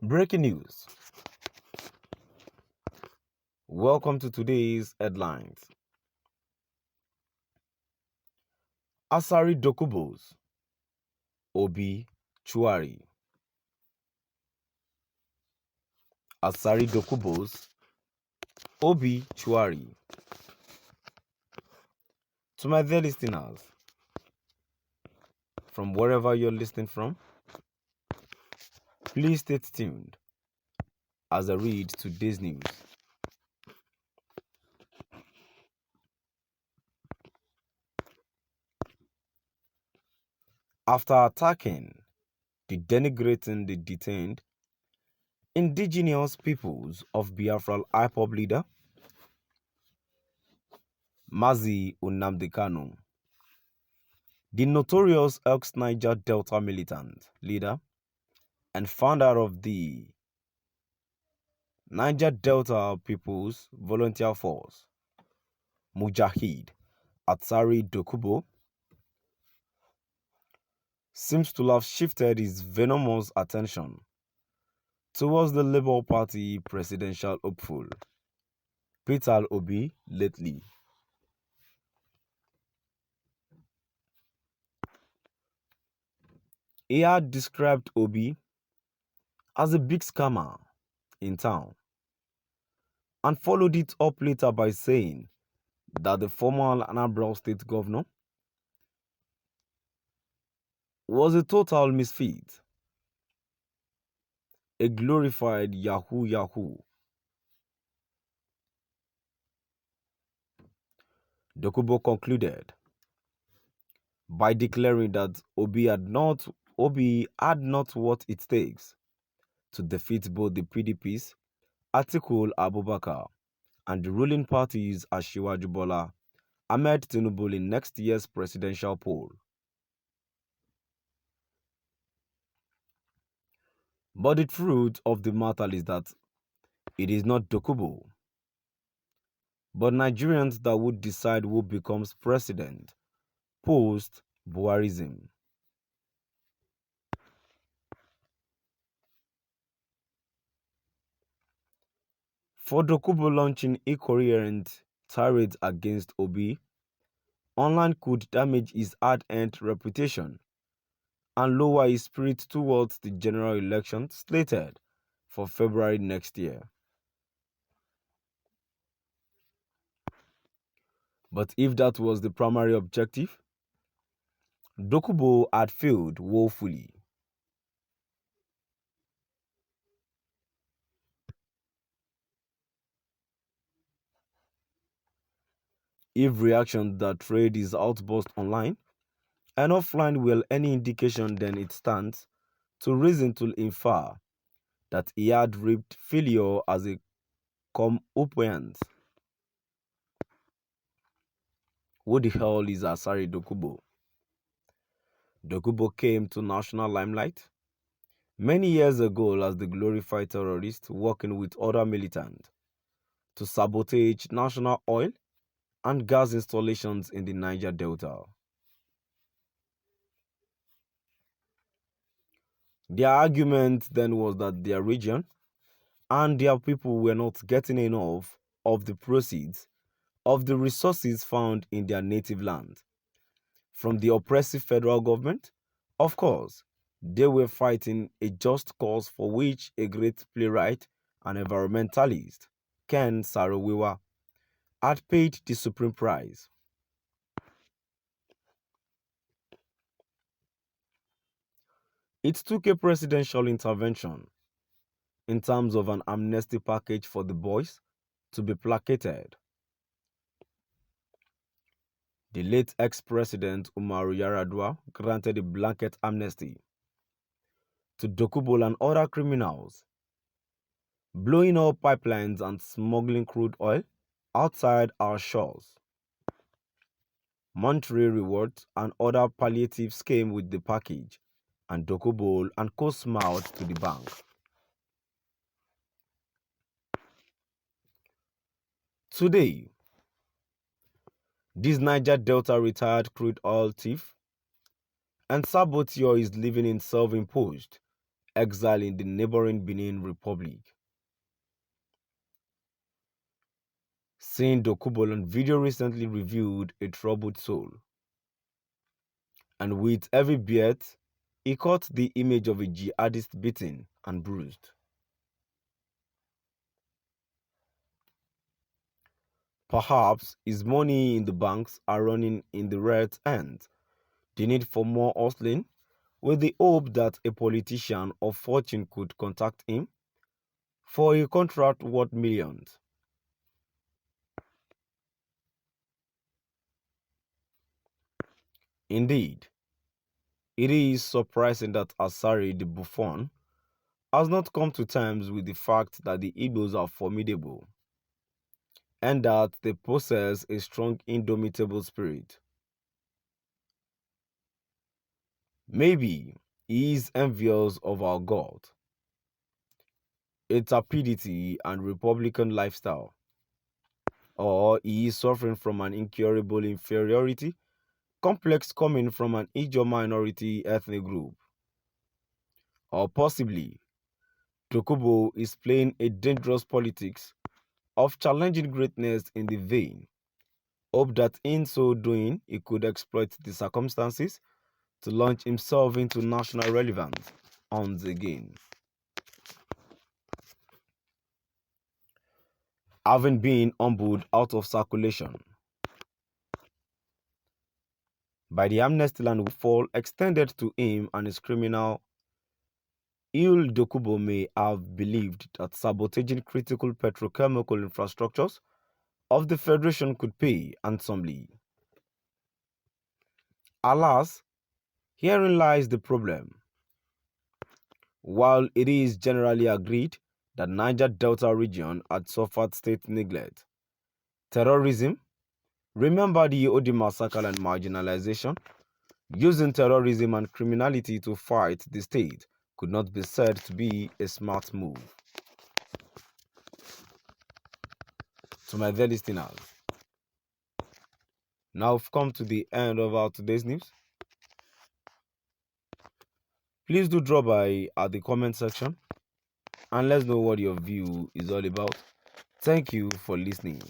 Breaking news. Welcome to today's headlines. Asari Dokubos, Öbïtūäry. Asari Dokubos, Öbïtūäry. To my dear listeners, from wherever you're listening from, please stay tuned as I read today's news. After attacking, denigrating the detained indigenous peoples of Biafra IPOB leader Mazi Nnamdi Kanu, the notorious ex-Niger Delta militant leader and founder of the Niger Delta People's Volunteer Force, Mujahid Asari Dokubo, seems to have shifted his venomous attention towards the Labour Party presidential hopeful, Peter Obi, lately. He had described Obi as a big scammer in town and followed it up later by saying that the former Anambra State governor was a total misfit, a glorified Yahoo. Dokubo concluded by declaring that Obi had not what it takes to defeat both the PDP's Atiku Abubakar and the ruling party's Asiwaju Bola Ahmed Tinubu in next year's presidential poll. But the truth of the matter is that it is not Dokubo, but Nigerians that would decide who becomes president post-Buharism. For Dokubo launching incoherent tirades against Obi, online could damage his hard-earned reputation and lower his spirit towards the general election slated for February next year. But if that was the primary objective, Dokubo had failed woefully. If reactions that trade his outburst online and offline were any indication, then it stands to reason to infer that he had reaped failure as a comeuppance. Who the hell is Asari Dokubo? Dokubo came to national limelight many years ago as the glorified terrorist working with other militants to sabotage national oil and gas installations in the Niger Delta. Their argument then was that their region and their people were not getting enough of the proceeds of the resources found in their native land from the oppressive federal government. Of course, they were fighting a just cause for which a great playwright and environmentalist, Ken Saro-Wiwa, had paid the supreme price. It took a presidential intervention in terms of an amnesty package for the boys to be placated. The late ex-president Umaru Yar'Adua granted a blanket amnesty to Dokubo and other criminals, blowing up pipelines and smuggling crude oil outside our shores. Monetary rewards and other palliatives came with the package, and Dokubo and co smiled to the bank. Today, this Niger Delta retired crude oil thief and saboteur is living in self-imposed exile in the neighboring Benin Republic. Seeing Dokubos on video recently revealed a troubled soul. And with every beat, he caught the image of a jihadist beaten and bruised. Perhaps his money in the banks are running in the red end. The need for more hustling, with the hope that a politician of fortune could contact him for a contract worth millions. Indeed, it is surprising that Asari the Buffon has not come to terms with the fact that the Igbos are formidable and that they possess a strong indomitable spirit. Maybe he is envious of our God, its rapidity and republican lifestyle, or he is suffering from an incurable inferiority complex coming from an Ijaw minority ethnic group, or possibly Dokubos is playing a dangerous politics of challenging greatness in the vain hope that in so doing he could exploit the circumstances to launch himself into national relevance once again. Having been humbled out of circulation by the amnesty land fall extended to him and his criminal Dokubos may have believed that sabotaging critical petrochemical infrastructures of the Federation could pay handsomely. Alas, herein lies the problem. While it is generally agreed that Niger Delta region had suffered state neglect, terrorism, remember the Odi massacre and marginalization, using terrorism and criminality to fight the state could not be said to be a smart move. To my dear listeners, now we've come to the end of our today's news. Please do drop by at the comment section and let's know what your view is all about. Thank you for listening.